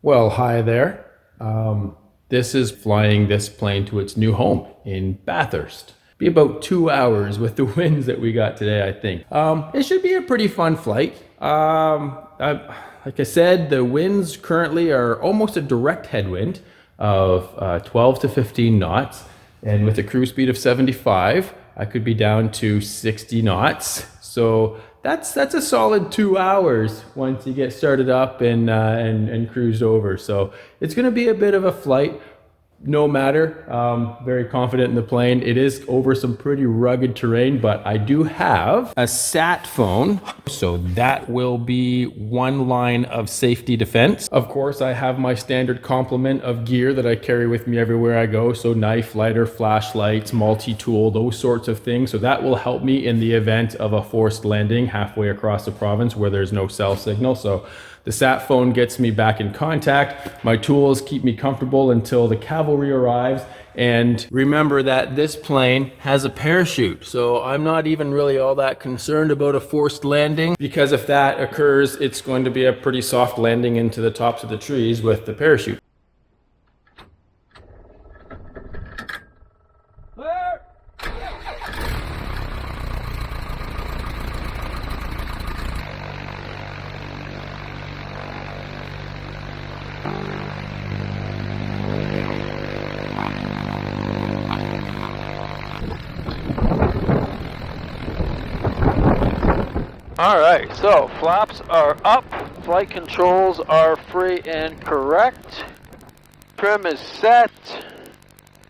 Well, hi there. This is flying this plane to its new home in Bathurst. Be about 2 hours with the winds that we got today, I think. It should be a pretty fun flight. Like I said, the winds currently are almost a direct headwind of 12 to 15 knots. And with a cruise speed of 75, I could be down to 60 knots. So that's a solid 2 hours once you get started up and cruised over. So it's going to be a bit of a flight, no matter. Very confident in the plane. It is over some pretty rugged terrain, but I do have a sat phone, so that will be one line of safety defense. Of course, I have my standard complement of gear that I carry with me everywhere I go. So knife, lighter, flashlights, multi-tool, those sorts of things. So that will help me in the event of a forced landing halfway across the province where there's no cell signal. So the sat phone gets me back in contact. My tools keep me comfortable until the cavalry arrives. And remember that this plane has a parachute, so I'm not even really all that concerned about a forced landing, because if that occurs, it's going to be a pretty soft landing into the tops of the trees with the parachute. Alright, so flaps are up, flight controls are free and correct, trim is set,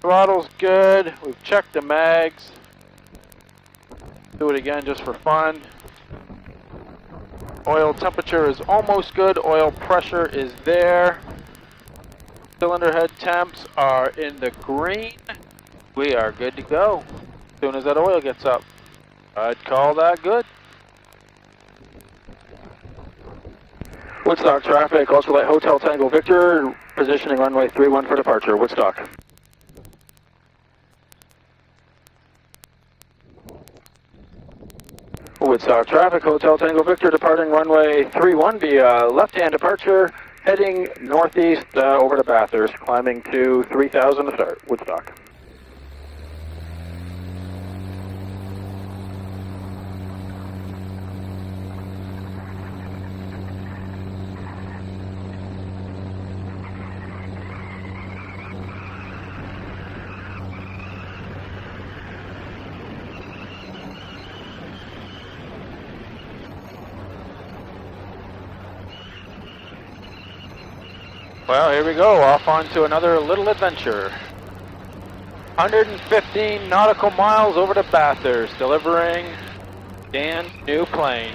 throttle's good, we've checked the mags, do it again just for fun. Oil temperature is almost good, oil pressure is there, cylinder head temps are in the green, we are good to go as soon as that oil gets up. I'd call that good. Woodstock traffic, ultralight Hotel Tango Victor, positioning runway 31 for departure, Woodstock. Woodstock traffic, Hotel Tango Victor, departing runway 31 via left-hand departure, heading northeast over to Bathurst, climbing to 3,000 to start, Woodstock. Well, here we go, off onto another little adventure. 115 nautical miles over to Bathurst, delivering Dan's new plane.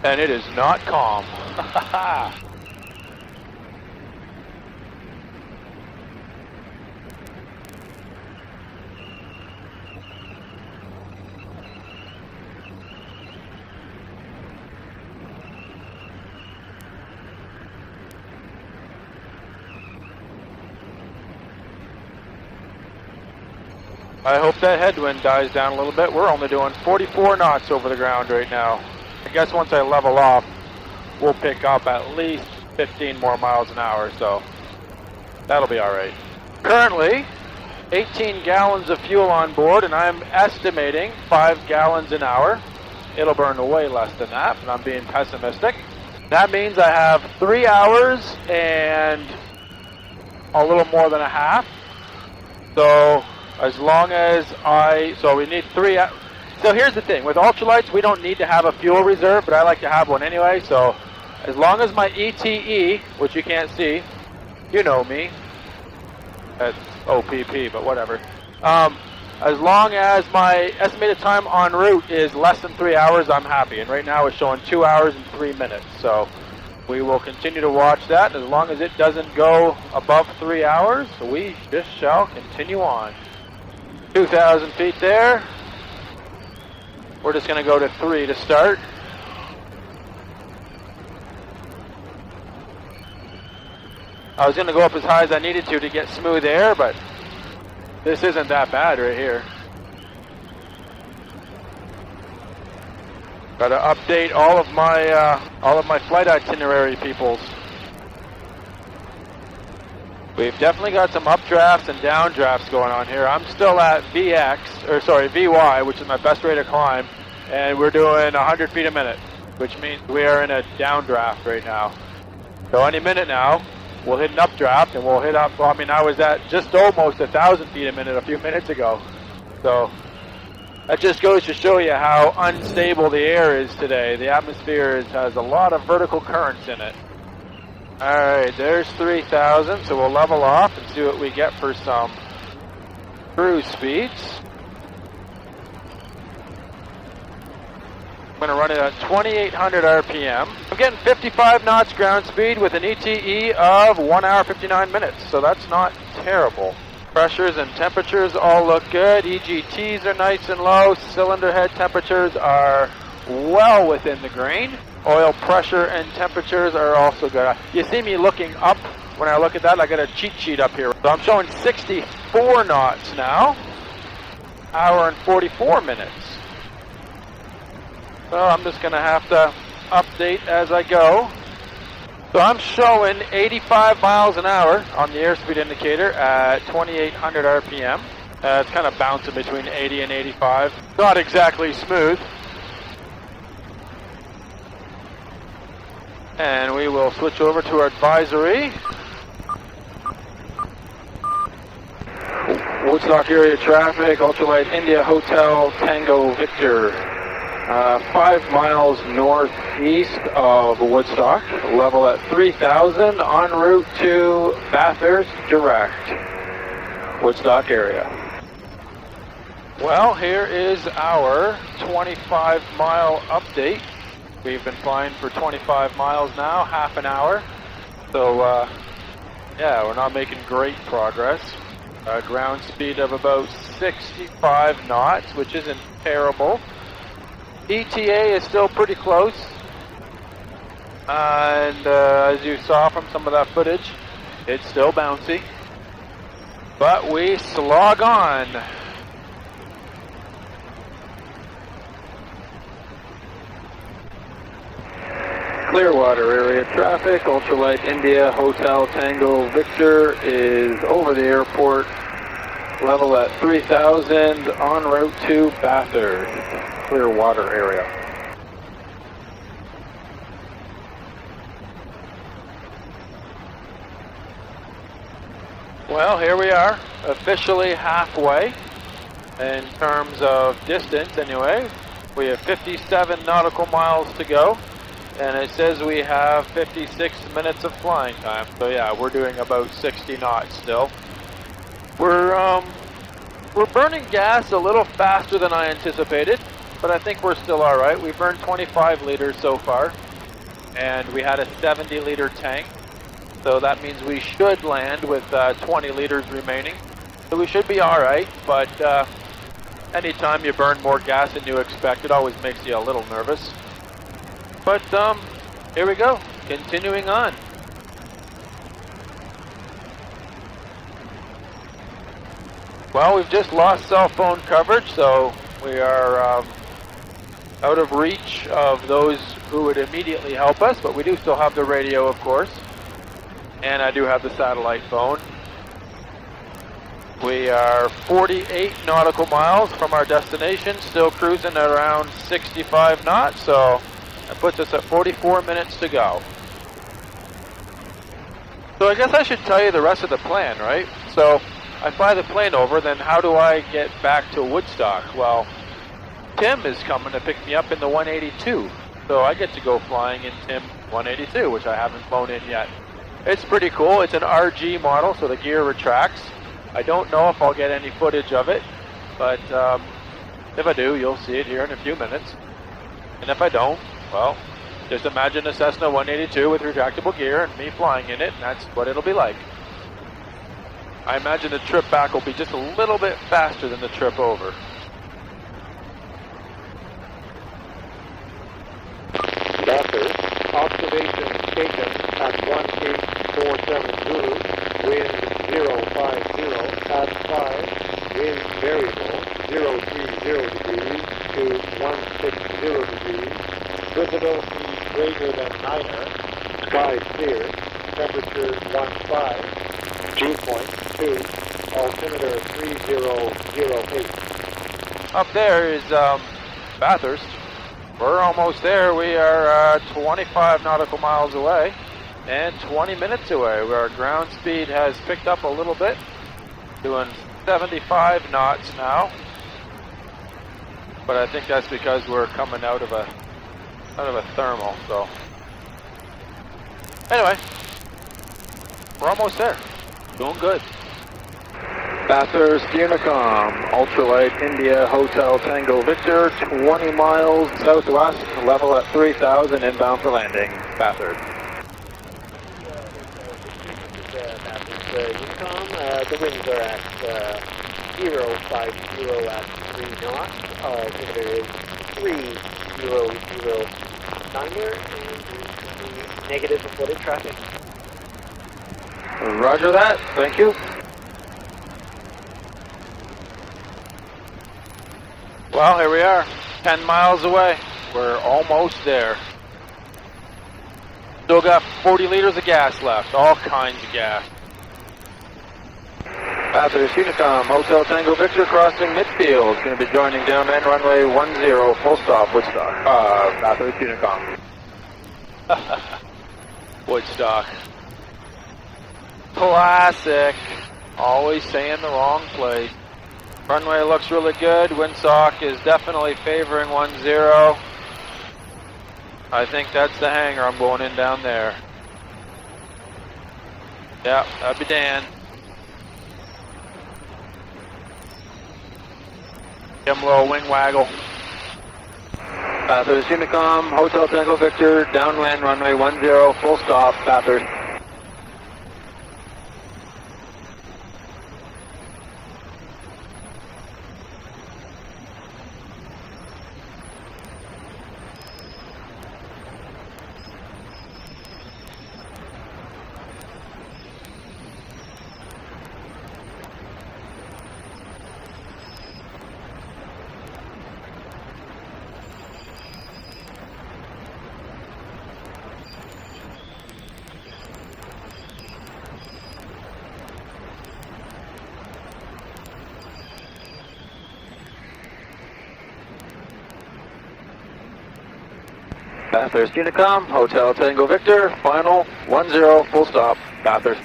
And it is not calm. I hope that headwind dies down a little bit. We're only doing 44 knots over the ground right now. I guess once I level off, we'll pick up at least 15 more miles an hour, so that'll be all right. Currently, 18 gallons of fuel on board, and I'm estimating 5 gallons an hour. It'll burn way less than that, but I'm being pessimistic. That means I have 3 hours and a little more than a half. So as long as so we need 3 hours. So here's the thing, with ultralights, we don't need to have a fuel reserve, but I like to have one anyway, so as long as my ETE, which you can't see, you know me, that's OPP, but whatever. As long as my estimated time en route is less than 3 hours, I'm happy, and right now it's showing 2 hours and 3 minutes, so we will continue to watch that. As long as it doesn't go above 3 hours, we just shall continue on. 2,000 feet there. We're just going to go to 3 to start. I was going to go up as high as I needed to get smooth air, but this isn't that bad right here. Gotta update all of my flight itinerary, peoples. We've definitely got some updrafts and downdrafts going on here. I'm still at VY, which is my best rate of climb, and we're doing 100 feet a minute, which means we are in a downdraft right now. So any minute now, we'll hit an updraft, and we'll hit up, well, I mean, I was at just almost 1,000 feet a minute a few minutes ago. So that just goes to show you how unstable the air is today. The atmosphere has a lot of vertical currents in it. Alright, there's 3,000, so we'll level off and see what we get for some cruise speeds. I'm going to run it at 2,800 RPM. I'm getting 55 knots ground speed with an ETE of 1 hour 59 minutes, so that's not terrible. Pressures and temperatures all look good. EGTs are nice and low. Cylinder head temperatures are well within the grain. Oil pressure and temperatures are also good. You see me looking up. When I look at that, I got a cheat sheet up here. So I'm showing 64 knots now. Hour and 44 minutes. So I'm just going to have to update as I go. So I'm showing 85 miles an hour on the airspeed indicator at 2,800 RPM. It's kind of bouncing between 80 and 85. Not exactly smooth. And we will switch over to our advisory. Woodstock area traffic, ultralight India Hotel Tango Victor. 5 miles northeast of Woodstock, level at 3,000, en route to Bathurst direct, Woodstock area. Well, here is our 25-mile update. We've been flying for 25 miles now, half an hour. So, yeah, we're not making great progress. Ground speed of about 65 knots, which isn't terrible. ETA is still pretty close. And as you saw from some of that footage, it's still bouncy. But we slog on. Clearwater area traffic, ultralight India Hotel Tango Victor is over the airport, level at 3,000, en route to Bathurst, Clearwater area. Well, here we are, officially halfway in terms of distance anyway. We have 57 nautical miles to go. And it says we have 56 minutes of flying time. So yeah, we're doing about 60 knots still. We're burning gas a little faster than I anticipated, but I think we're still all right. We burned 25 liters so far, and we had a 70-liter tank. So that means we should land with 20 liters remaining. So we should be all right, but anytime you burn more gas than you expect, it always makes you a little nervous. But here we go, continuing on. Well, we've just lost cell phone coverage, so we are out of reach of those who would immediately help us, but we do still have the radio, of course, and I do have the satellite phone. We are 48 nautical miles from our destination, still cruising at around 65 knots, so that puts us at 44 minutes to go. So I guess I should tell you the rest of the plan, right? So I fly the plane over, then how do I get back to Woodstock? Well, Tim is coming to pick me up in the 182. So I get to go flying in Tim 182, which I haven't flown in yet. It's pretty cool. It's an RG model, so the gear retracts. I don't know if I'll get any footage of it, but if I do, you'll see it here in a few minutes. And if I don't, well, just imagine a Cessna 182 with retractable gear and me flying in it, and that's what it'll be like. I imagine the trip back will be just a little bit faster than the trip over. Bathurst, observation taken at 18470, wind 050, at 5, wind variable 030 degrees to 160 degrees. Visibility greater than 9er. Sky clear. Temperature 15. Dew point 2. Altimeter 3008. Up there is Bathurst. We're almost there. We are 25 nautical miles away and 20 minutes away. Our ground speed has picked up a little bit, doing 75 knots now. But I think that's because we're coming out of a thermal. So anyway, we're almost there. Doing good. Bathurst Unicom, ultralight India Hotel Tango Victor, 20 miles southwest, level at 3,000, inbound for landing. Bathurst. Unicom, the winds are at 050 at 3 knots. Altimeter is 3009er, and negative reported traffic. Roger that. Thank you. Well, here we are, 10 miles away. We're almost there. Still got 40 liters of gas left, all kinds of gas. Bathurst Unicom, Hotel Tango Victor crossing midfield. Going to be joining downwind runway 10, full stop, Woodstock. Bathurst Unicom. Woodstock. Classic. Always saying the wrong place. Runway looks really good. Windsock is definitely favoring 10. I think that's the hangar I'm going in down there. Yeah, that'd be Dan. Give him a little wing waggle. Bathurst Unicom, Hotel Tango Victor, downwind runway 10, full stop, Bathurst. Bathurst Unicom, Hotel Tango Victor, final 10, full stop, Bathurst.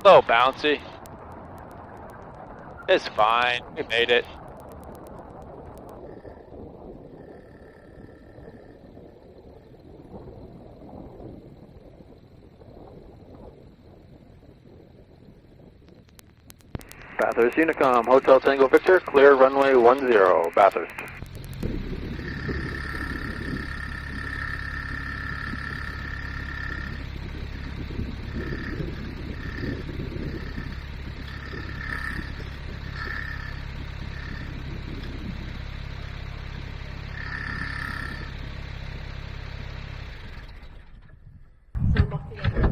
A little bouncy. It's fine. We made it. Bathurst Unicom, Hotel Tango Victor, clear runway 10, Bathurst.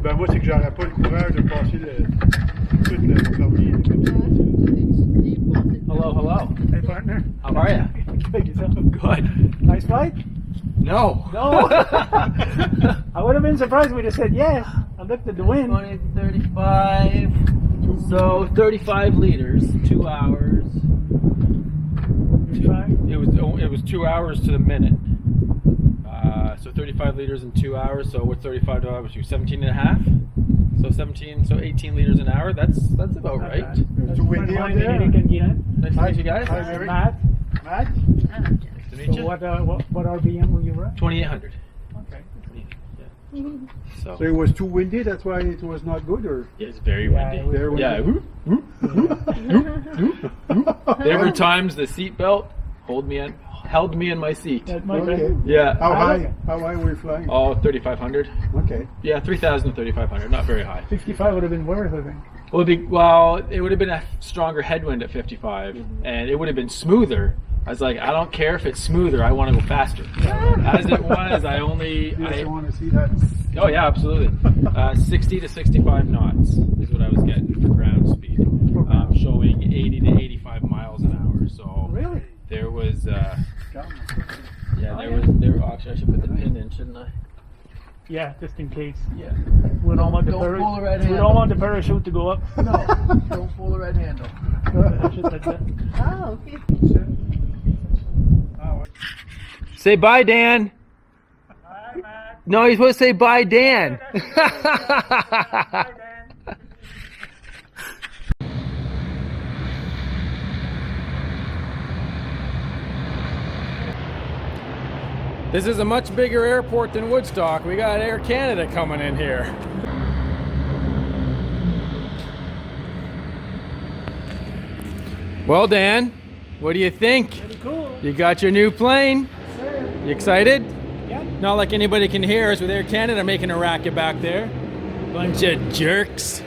Ben moi, c'est que j'aurais pas le courage de passer toute la permis. Hello, hello. Hey, partner. How are you? Good, yourself? Good. Nice flight? No. No. I would have been surprised if we'd have said yes. I looked at the wind. 20, 35. So 35 liters, 2 hours. 35? It was 2 hours to the minute. So 35 liters in 2 hours. So what's 35 divided by 17 and a half? So 18 liters an hour. That's about right. It's a windy out there. Nice to meet you guys. Hi, Mary. Matt. Matt? Nice to meet So you. what RPM were you running? 2800. Okay. So it was too windy, that's why it was not good, or? It's very windy. Very windy. Yeah. There were times the seatbelt held me in my seat. Okay. Yeah. How high were you flying? Oh, 3,500. Okay. Yeah, 3,000 to 3,500. Not very high. 55 would have been worse, I think. Well, it would have been a stronger headwind at 55, and it would have been smoother. I was like, I don't care if it's smoother. I want to go faster. As it was, I want to see that. Oh yeah, absolutely. 60 to 65 knots is what I was getting for ground speed, showing 80 to 85 miles an hour. So Really? there was, actually I should put the pin in, shouldn't I? Yeah, just in case. Yeah. We don't want the Don't pull the red we handle. don't want the parachute to go up. No, don't pull the red handle. That's it. Oh, okay. Say bye, Dan. No, you're supposed to say bye, Dan. This is a much bigger airport than Woodstock. We got Air Canada coming in here. Well, Dan, what do you think? Pretty cool. You got your new plane? Sir. You excited? Yeah. Not like anybody can hear us with Air Canada making a racket back there. Bunch of jerks.